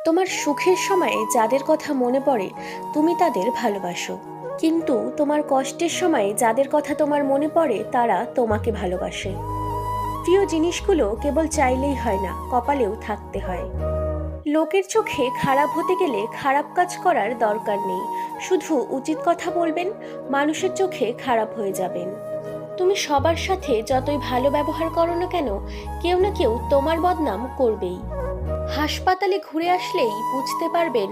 তোমার সুখের সময়ে যাদের কথা মনে পড়ে তুমি তাদের ভালোবাসো, কিন্তু তোমার কষ্টের সময়ে যাদের কথা তোমার মনে পড়ে তারা তোমাকে ভালোবাসে। প্রিয় জিনিসগুলো কেবল চাইলেই হয় না, কপালেও থাকতে হয়। লোকের চোখে খারাপ হতে গেলে খারাপ কাজ করার দরকার নেই, শুধু উচিত কথা বলবেন, মানুষের চোখে খারাপ হয়ে যাবেন। তুমি সবার সাথে যতই ভালো ব্যবহার করো না কেন, কেউ না কেউ তোমার বদনাম করবেই। হাসপাতালে ঘুরে আসলেই বুঝতে পারবেন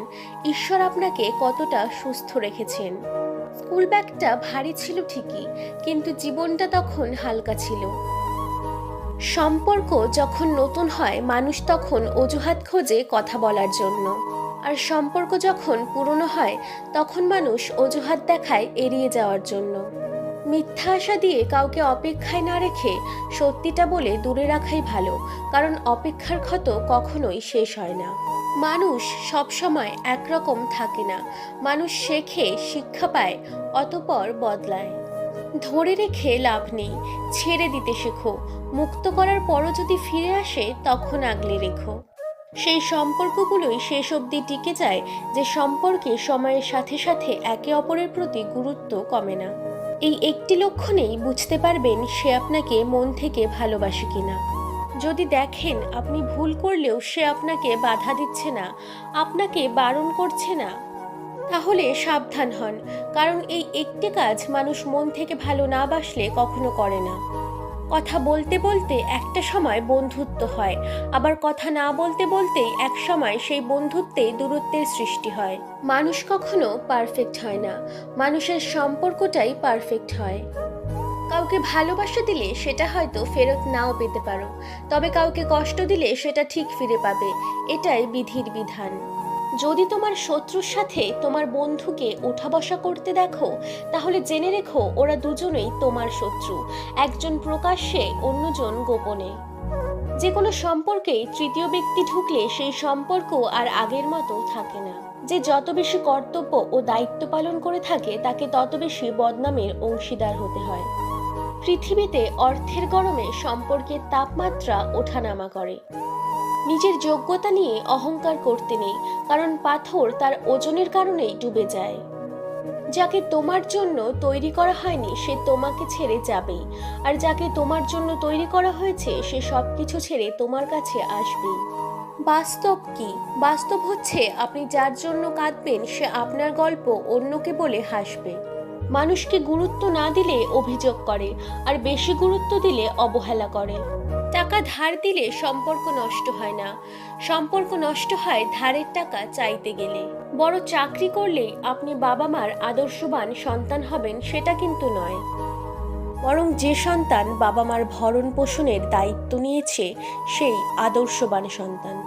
ঈশ্বর আপনাকে কতটা সুস্থ রেখেছেন। স্কুল ব্যাগটা ভারী ছিল ঠিকই, কিন্তু জীবনটা তখন হালকা ছিল। সম্পর্ক যখন নতুন হয় মানুষ তখন অজুহাত খোঁজে কথা বলার জন্য, আর সম্পর্ক যখন পুরনো হয় তখন মানুষ অজুহাত দেখায় এড়িয়ে যাওয়ার জন্য। মিথ্যা আশা দিয়ে কাউকে অপেক্ষায় না রেখে সত্যিটা বলে দূরে রাখাই ভালো, কারণ অপেক্ষার ক্ষত কখনোই শেষ হয় না। মানুষ সব সময় একরকম থাকে না, মানুষ শেখে, শিক্ষা পায়, অতঃপর বদলায়। ধরে রেখে লাভ নেই, ছেড়ে দিতে শেখো। মুক্ত করার পরও যদি ফিরে আসে তখন আগলে রেখো। সেই সম্পর্কগুলোই শেষ অবধি টিকে যায়, যে সম্পর্কে সময়ের সাথে সাথে একে অপরের প্রতি গুরুত্ব কমে না। এই একটি লক্ষণেই বুঝতে পারবেন সে আপনাকে মন থেকে ভালোবাসে কিনা। যদি দেখেন আপনি ভুল করলেও সে আপনাকে বাধা দিচ্ছে না, আপনাকে বারণ করছে না, তাহলে সাবধান হন, কারণ এই একটি কাজ মানুষ মন থেকে ভালো না বাসলে কখনো করে না। কথা বলতে বলতে একটা সময় বন্ধুত্ব হয়, আবার কথা না বলতে বলতেই এক সময় সেই বন্ধুত্বে দূরত্বের সৃষ্টি হয়। মানুষ কখনো পারফেক্ট হয় না, মানুষের সম্পর্কটাই পারফেক্ট হয়। কাউকে ভালোবাসা দিলে সেটা হয়তো ফেরত নাও পেতে পারো, তবে কাউকে কষ্ট দিলে সেটা ঠিক ফিরে পাবে, এটাই বিধির বিধান। যদি তোমার শত্রুর সাথে তোমার বন্ধুকে ওঠা বসা করতে দেখো, তাহলে জেনে রেখো ওরা দুজনেই তোমার শত্রু, একজন প্রকাশ্যে অন্যজন গোপনে। যে কোনো সম্পর্কেই তৃতীয় ব্যক্তি ঢুকলে সেই সম্পর্ক আর আগের মতো থাকে না। যে যত বেশি কর্তব্য ও দায়িত্ব পালন করে থাকে তাকে তত বেশি বদনামের অংশীদার হতে হয়। পৃথিবীতে অর্থের গরমে সম্পর্কের তাপমাত্রা ওঠানামা করে। নিজের যোগ্যতা নিয়ে অহংকার করতে নেই, কারণ পাথর তার ওজনের কারণেই ডুবে যায়। যাকে তোমার জন্য তৈরি করা হয়নি সে তোমাকে ছেড়ে যাবেই, আর যাকে তোমার জন্য তৈরি করা হয়েছে সে সবকিছু ছেড়ে তোমার কাছে আসবেই। বাস্তব কি? বাস্তব হচ্ছে আপনি যার জন্য কাঁদবেন সে আপনার গল্প অন্যকে বলে হাসবে। মানুষকে গুরুত্ব না দিলে অভিযোগ করে, আর বেশি গুরুত্ব দিলে অবহেলা করে। টাকা ধার দিলে সম্পর্ক নষ্ট হয় না, সম্পর্ক নষ্ট হয় ধারের টাকা চাইতে গেলে। বড় চাকরি করলেই আপনি বাবা মার আদর্শবান সন্তান হবেন সেটা কিন্তু নয়, বরং যে সন্তান বাবা মার ভরণ পোষণের দায়িত্ব নিয়েছে সেই আদর্শবান সন্তান।